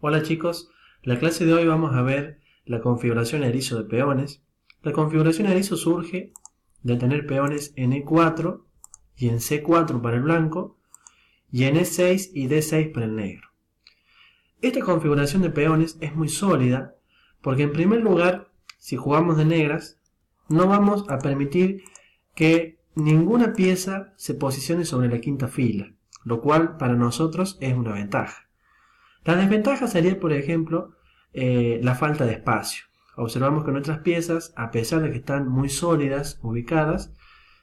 Hola chicos, la clase de hoy vamos a ver la configuración erizo de peones. La configuración erizo surge de tener peones en E4 y en C4 para el blanco y en E6 y D6 para el negro. Esta configuración de peones es muy sólida porque en primer lugar, si jugamos de negras, no vamos a permitir que ninguna pieza se posicione sobre la quinta fila, lo cual para nosotros es una ventaja. La desventaja sería, por ejemplo, la falta de espacio. Observamos que nuestras piezas, a pesar de que están muy sólidas, ubicadas,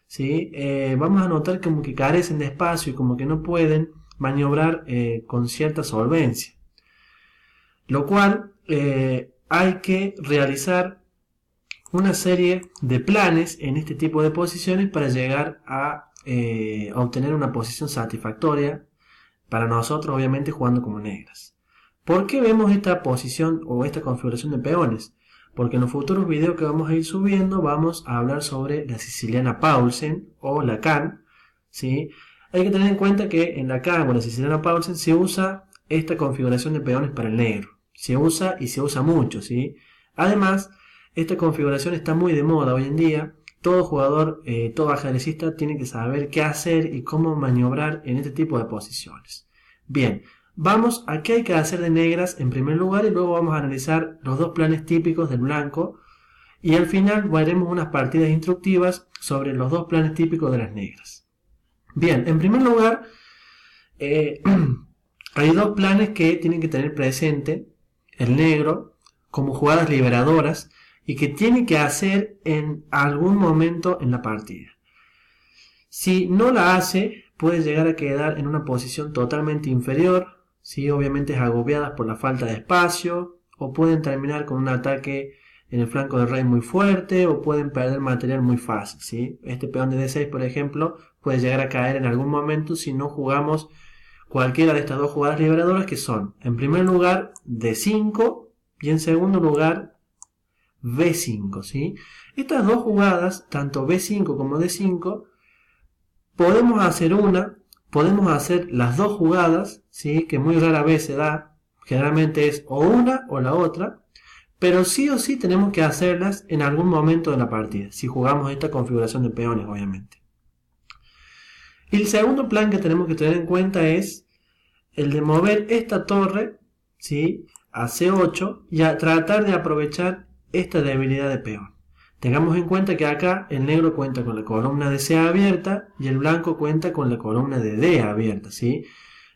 ¿sí? Vamos a notar como que carecen de espacio y como que no pueden maniobrar con cierta solvencia. Lo cual hay que realizar una serie de planes en este tipo de posiciones para llegar a obtener una posición satisfactoria para nosotros, obviamente jugando como negras. ¿Por qué vemos esta posición o esta configuración de peones? Porque en los futuros videos que vamos a ir subiendo vamos a hablar sobre la siciliana Paulsen o la Kan, ¿sí? Hay que tener en cuenta que en la Kan o la siciliana Paulsen se usa esta configuración de peones para el negro. Se usa y se usa mucho, ¿sí? Además, esta configuración está muy de moda hoy en día. Todo jugador, todo ajedrecista tiene que saber qué hacer y cómo maniobrar en este tipo de posiciones. Bien, vamos a qué hay que hacer de negras en primer lugar y luego vamos a analizar los dos planes típicos del blanco y al final veremos unas partidas instructivas sobre los dos planes típicos de las negras. Bien, en primer lugar, hay dos planes que tienen que tener presente el negro como jugadas liberadoras y que tiene que hacer en algún momento en la partida. Si no la hace, puede llegar a quedar en una posición totalmente inferior, ¿sí? Obviamente agobiadas por la falta de espacio, o pueden terminar con un ataque en el flanco del rey muy fuerte, o pueden perder material muy fácil, ¿sí? Este peón de D6, por ejemplo, puede llegar a caer en algún momento si no jugamos cualquiera de estas dos jugadas liberadoras, que son, en primer lugar, D5 y en segundo lugar, B5, ¿sí? Estas dos jugadas, tanto B5 como D5, podemos hacer las dos jugadas, ¿sí? Que muy rara vez se da, generalmente es o una o la otra, pero sí o sí tenemos que hacerlas en algún momento de la partida, si jugamos esta configuración de peones, obviamente. Y el segundo plan que tenemos que tener en cuenta es el de mover esta torre, ¿sí? A C8 y a tratar de aprovechar esta debilidad de peón. Tengamos en cuenta que acá el negro cuenta con la columna de C abierta y el blanco cuenta con la columna de D abierta, ¿sí?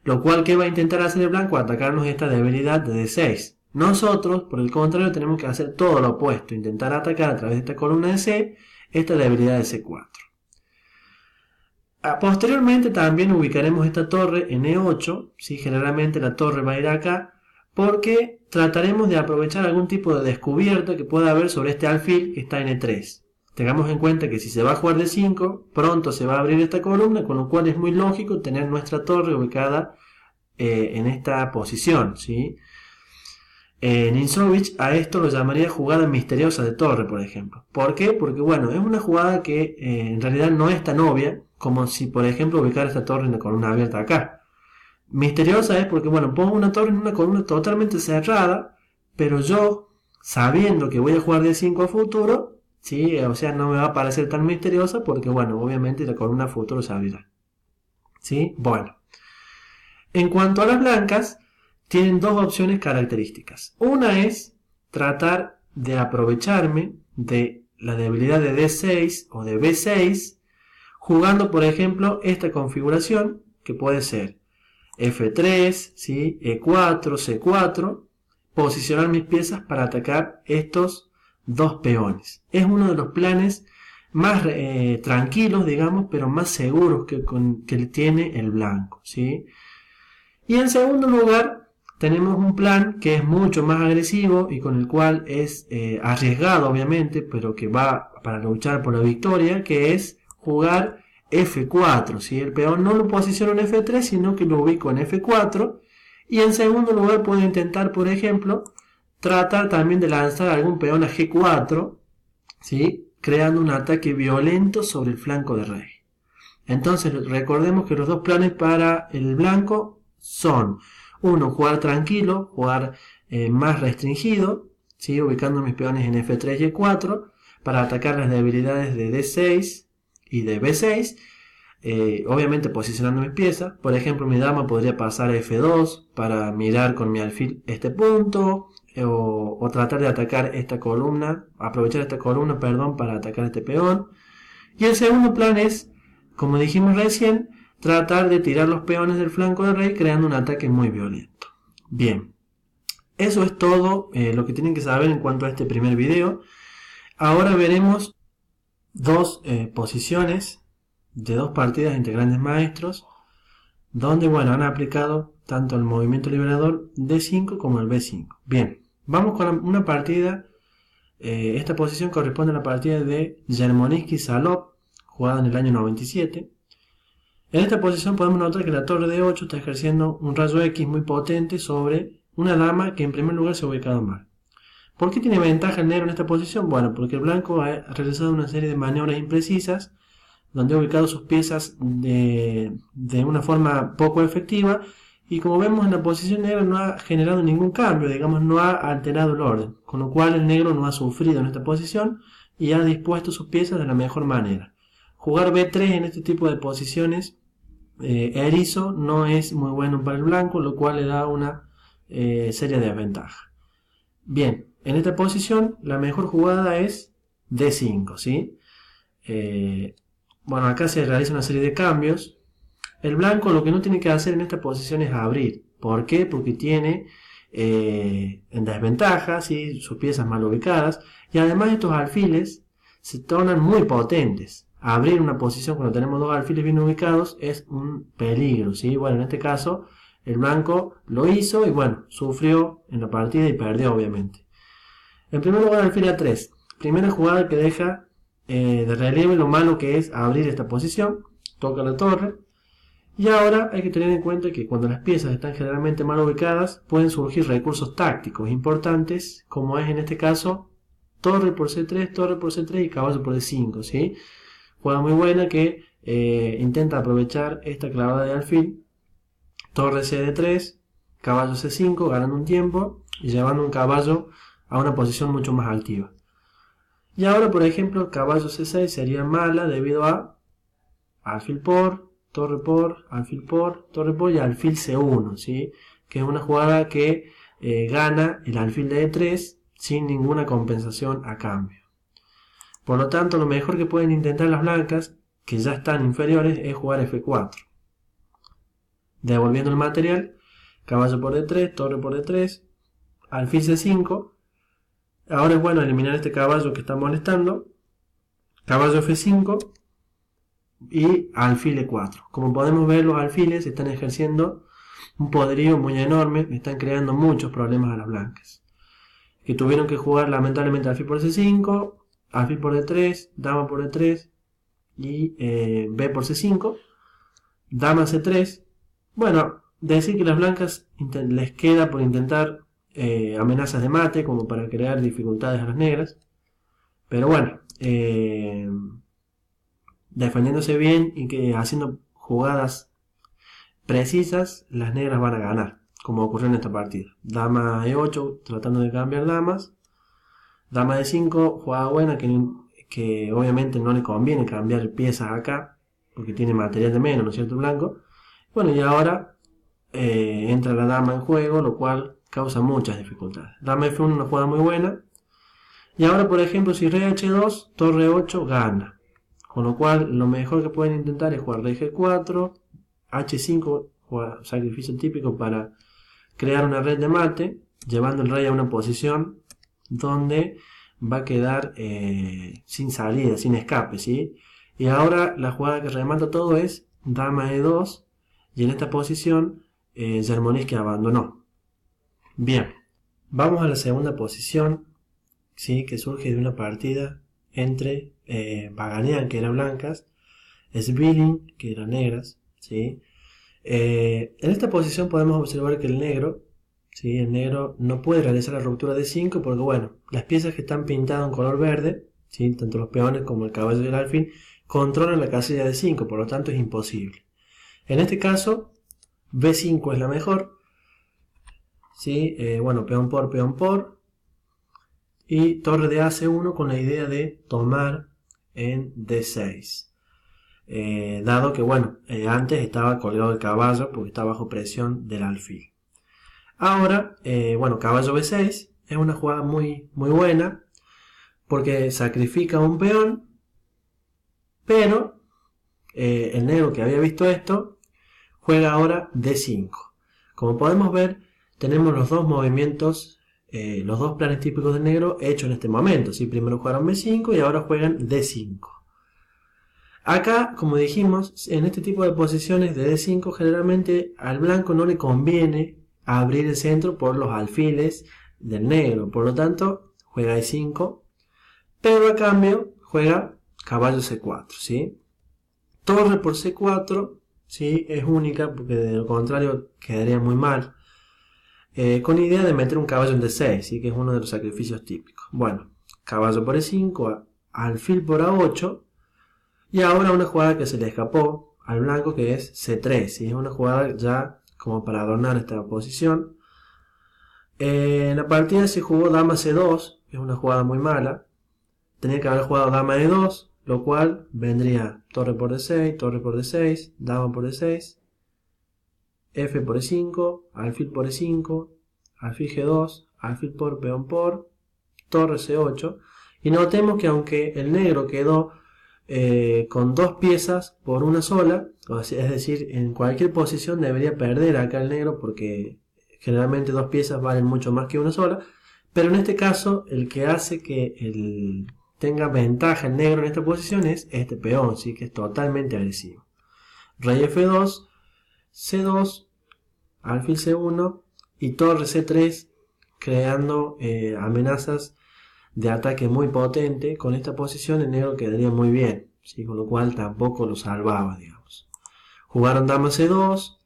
Lo cual, ¿qué va a intentar hacer el blanco? Atacarnos esta debilidad de D6. Nosotros, por el contrario, tenemos que hacer todo lo opuesto, intentar atacar a través de esta columna de C esta debilidad de C4. Posteriormente también ubicaremos esta torre en E8, ¿sí? Generalmente la torre va a ir acá, porque trataremos de aprovechar algún tipo de descubierta que pueda haber sobre este alfil que está en E3. Tengamos en cuenta que si se va a jugar de 5, pronto se va a abrir esta columna, con lo cual es muy lógico tener nuestra torre ubicada en esta posición, ¿sí? Ninzowitsch a esto lo llamaría jugada misteriosa de torre, por ejemplo. ¿Por qué? Porque bueno, es una jugada que en realidad no es tan obvia como si, por ejemplo, ubicar esta torre en la columna abierta acá. Misteriosa es porque, bueno, pongo una torre en una columna totalmente cerrada, pero yo, sabiendo que voy a jugar de 5 a futuro, ¿sí? O sea, no me va a parecer tan misteriosa porque, bueno, obviamente la columna a futuro se abrirá, ¿sí? Bueno, en cuanto a las blancas, tienen dos opciones características. Una es tratar de aprovecharme de la debilidad de D6 o de B6, jugando, por ejemplo, esta configuración, que puede ser F3, ¿sí? E4, C4, posicionar mis piezas para atacar estos dos peones. Es uno de los planes más tranquilos, digamos, pero más seguros que tiene el blanco, ¿sí? Y en segundo lugar, tenemos un plan que es mucho más agresivo y con el cual es arriesgado, obviamente, pero que va para luchar por la victoria, que es jugar F4, ¿sí? El peón no lo posiciono en F3, sino que lo ubico en F4. Y en segundo lugar puedo intentar, por ejemplo, tratar también de lanzar algún peón a G4, ¿sí? Creando un ataque violento sobre el flanco de rey. Entonces recordemos que los dos planes para el blanco son Uno, jugar tranquilo, jugar más restringido, ¿sí? Ubicando mis peones en F3 y E4 para atacar las debilidades de D6 y de B6. Obviamente posicionando mis piezas. Por ejemplo, mi dama podría pasar a F2 para mirar con mi alfil este punto, o tratar de atacar esta columna, aprovechar esta columna, perdón, para atacar este peón. Y el segundo plan es, como dijimos recién, tratar de tirar los peones del flanco del rey creando un ataque muy violento. Bien, eso es todo lo que tienen que saber en cuanto a este primer video. Ahora veremos dos posiciones de dos partidas entre grandes maestros, donde bueno, han aplicado tanto el movimiento liberador D5 como el B5. Bien, vamos con una partida. Esta posición corresponde a la partida de Yermoninsky-Salop, jugada en el año 97. En esta posición podemos notar que la torre de 8 está ejerciendo un rayo X muy potente sobre una dama que en primer lugar se ha ubicado mal. ¿Por qué tiene ventaja el negro en esta posición? Bueno, porque el blanco ha realizado una serie de maniobras imprecisas donde ha ubicado sus piezas de una forma poco efectiva, y como vemos en la posición negra no ha generado ningún cambio, digamos, no ha alterado el orden, con lo cual el negro no ha sufrido en esta posición y ha dispuesto sus piezas de la mejor manera. Jugar B3 en este tipo de posiciones erizo no es muy bueno para el blanco, lo cual le da una seria desventaja. Bien, en esta posición la mejor jugada es D5, ¿sí? Bueno, acá se realiza una serie de cambios. El blanco lo que no tiene que hacer en esta posición es abrir. ¿Por qué? Porque tiene en desventaja, ¿sí? Sus piezas mal ubicadas, y además estos alfiles se tornan muy potentes. Abrir una posición cuando tenemos dos alfiles bien ubicados es un peligro, ¿sí? Bueno, en este caso el blanco lo hizo y bueno, sufrió en la partida y perdió obviamente. En primer lugar, alfil A3. Primera jugada que deja de relieve lo malo que es abrir esta posición. Toca la torre. Y ahora hay que tener en cuenta que cuando las piezas están generalmente mal ubicadas pueden surgir recursos tácticos importantes, como es en este caso torre por C3 y caballo por D5, ¿sí? Jugada muy buena que intenta aprovechar esta clavada de alfil. Torre CD3, caballo C5, ganando un tiempo y llevando un caballo a una posición mucho más activa. Y ahora, por ejemplo, caballo C6 sería mala debido a alfil por, torre por, alfil por, torre por y alfil C1, ¿sí? Que es una jugada que gana el alfil de E3 sin ninguna compensación a cambio. Por lo tanto, lo mejor que pueden intentar las blancas, que ya están inferiores, es jugar F4. Devolviendo el material, caballo por D3, torre por D3, alfil C5. Ahora es bueno eliminar este caballo que está molestando. Caballo F5 y alfil E4. Como podemos ver, los alfiles están ejerciendo un poderío muy enorme, están creando muchos problemas a las blancas, que tuvieron que jugar lamentablemente alfil por C5, alfil por D3, dama por D3 y B por C5, dama C3. Bueno, decir que las blancas les queda por intentar amenazas de mate como para crear dificultades a las negras, pero bueno, defendiéndose bien y que haciendo jugadas precisas, las negras van a ganar, como ocurrió en esta partida. Dama E8 tratando de cambiar damas, dama D5, jugada buena que obviamente no le conviene cambiar piezas acá porque tiene material de menos, ¿no es cierto? Blanco. Bueno, y ahora entra la dama en juego, lo cual causa muchas dificultades. Dama F1, una jugada muy buena. Y ahora, por ejemplo, si rey H2, torre 8 gana. Con lo cual, lo mejor que pueden intentar es jugar rey G4, H5, sacrificio típico para crear una red de mate, llevando el rey a una posición donde va a quedar sin salida, sin escape, ¿sí? Y ahora la jugada que remata todo es dama E2, y en esta posición Yermoninsky abandonó. Bien, vamos a la segunda posición, ¿sí? Que surge de una partida entre Vaganian, que era blancas, Sbilin, que eran negras, ¿sí? En esta posición podemos observar que el negro no puede realizar la ruptura de 5 porque, bueno, las piezas que están pintadas en color verde, ¿sí? Tanto los peones como el caballo y el alfil, controlan la casilla de 5, por lo tanto es imposible. En este caso, B5 es la mejor. ¿sí? Bueno, peón por. Y torre de AC1 con la idea de tomar en D6. Dado que, bueno, antes estaba colgado el caballo porque está bajo presión del alfil. Ahora, bueno, caballo B6 es una jugada muy buena porque sacrifica un peón, pero el negro que había visto esto juega ahora D5. Como podemos ver, tenemos los dos movimientos, los dos planes típicos del negro hechos en este momento. ¿Sí? Primero jugaron B5 y ahora juegan D5. Acá, como dijimos, en este tipo de posiciones de D5 generalmente al blanco no le conviene abrir el centro por los alfiles del negro. Por lo tanto, juega E5, pero a cambio juega caballo C4, ¿sí? Torre por C4, ¿sí? Es única porque de lo contrario quedaría muy mal. Con idea de meter un caballo en D6, ¿sí? Que es uno de los sacrificios típicos. Bueno, caballo por E5, alfil por A8. Y ahora una jugada que se le escapó al blanco que es C3, ¿sí? Es una jugada ya como para adornar esta posición. En la partida se jugó dama C2, que es una jugada muy mala. Tenía que haber jugado dama E2, lo cual vendría torre por D6, torre por D6, dama por D6, F por E5, alfil por E5, alfil G2, alfil por, peón por, torre C8. Y notemos que aunque el negro quedó con dos piezas por una sola, es decir, en cualquier posición debería perder acá el negro porque generalmente dos piezas valen mucho más que una sola, pero en este caso el que hace que tenga ventaja el negro en esta posición es este peón, ¿sí? Que es totalmente agresivo. Rey F2, C2, alfil C1 y torre C3, creando amenazas de ataque muy potente. Con esta posición el negro quedaría muy bien, ¿sí? Con lo cual tampoco lo salvaba, digamos. Jugaron dama C2,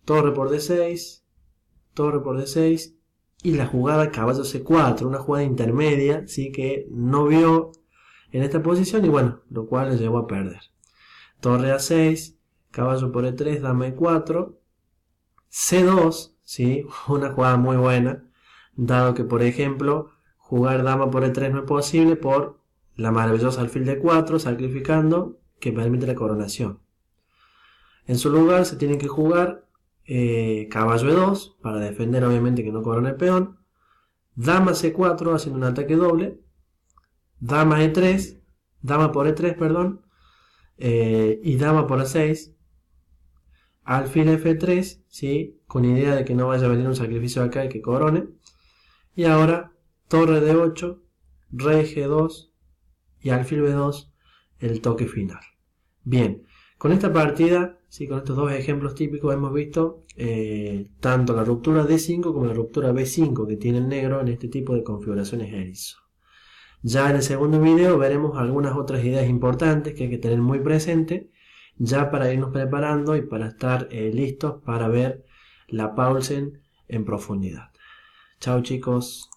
torre por D6, torre por D6 y la jugada caballo C4, una jugada intermedia, ¿sí? Que no vio en esta posición y bueno, lo cual le llevó a perder. Torre A6, caballo por E3, dama E4, C2, ¿sí? Una jugada muy buena, dado que por ejemplo jugar dama por E3 no es posible por la maravillosa alfil de 4, sacrificando, que permite la coronación. En su lugar se tiene que jugar caballo E2, para defender obviamente que no corone el peón, dama C4 haciendo un ataque doble, dama E3, dama por E3, perdón, y dama por A6, alfil F3, ¿sí? Con idea de que no vaya a venir un sacrificio acá y que corone, y ahora torre D8, rey G2 y alfil B2, el toque final. Bien, con esta partida, ¿sí? Con estos dos ejemplos típicos hemos visto tanto la ruptura D5 como la ruptura B5 que tiene el negro en este tipo de configuraciones erizo. Ya en el segundo video veremos algunas otras ideas importantes que hay que tener muy presente, ya para irnos preparando y para estar listos para ver la Paulsen en profundidad. Chao chicos.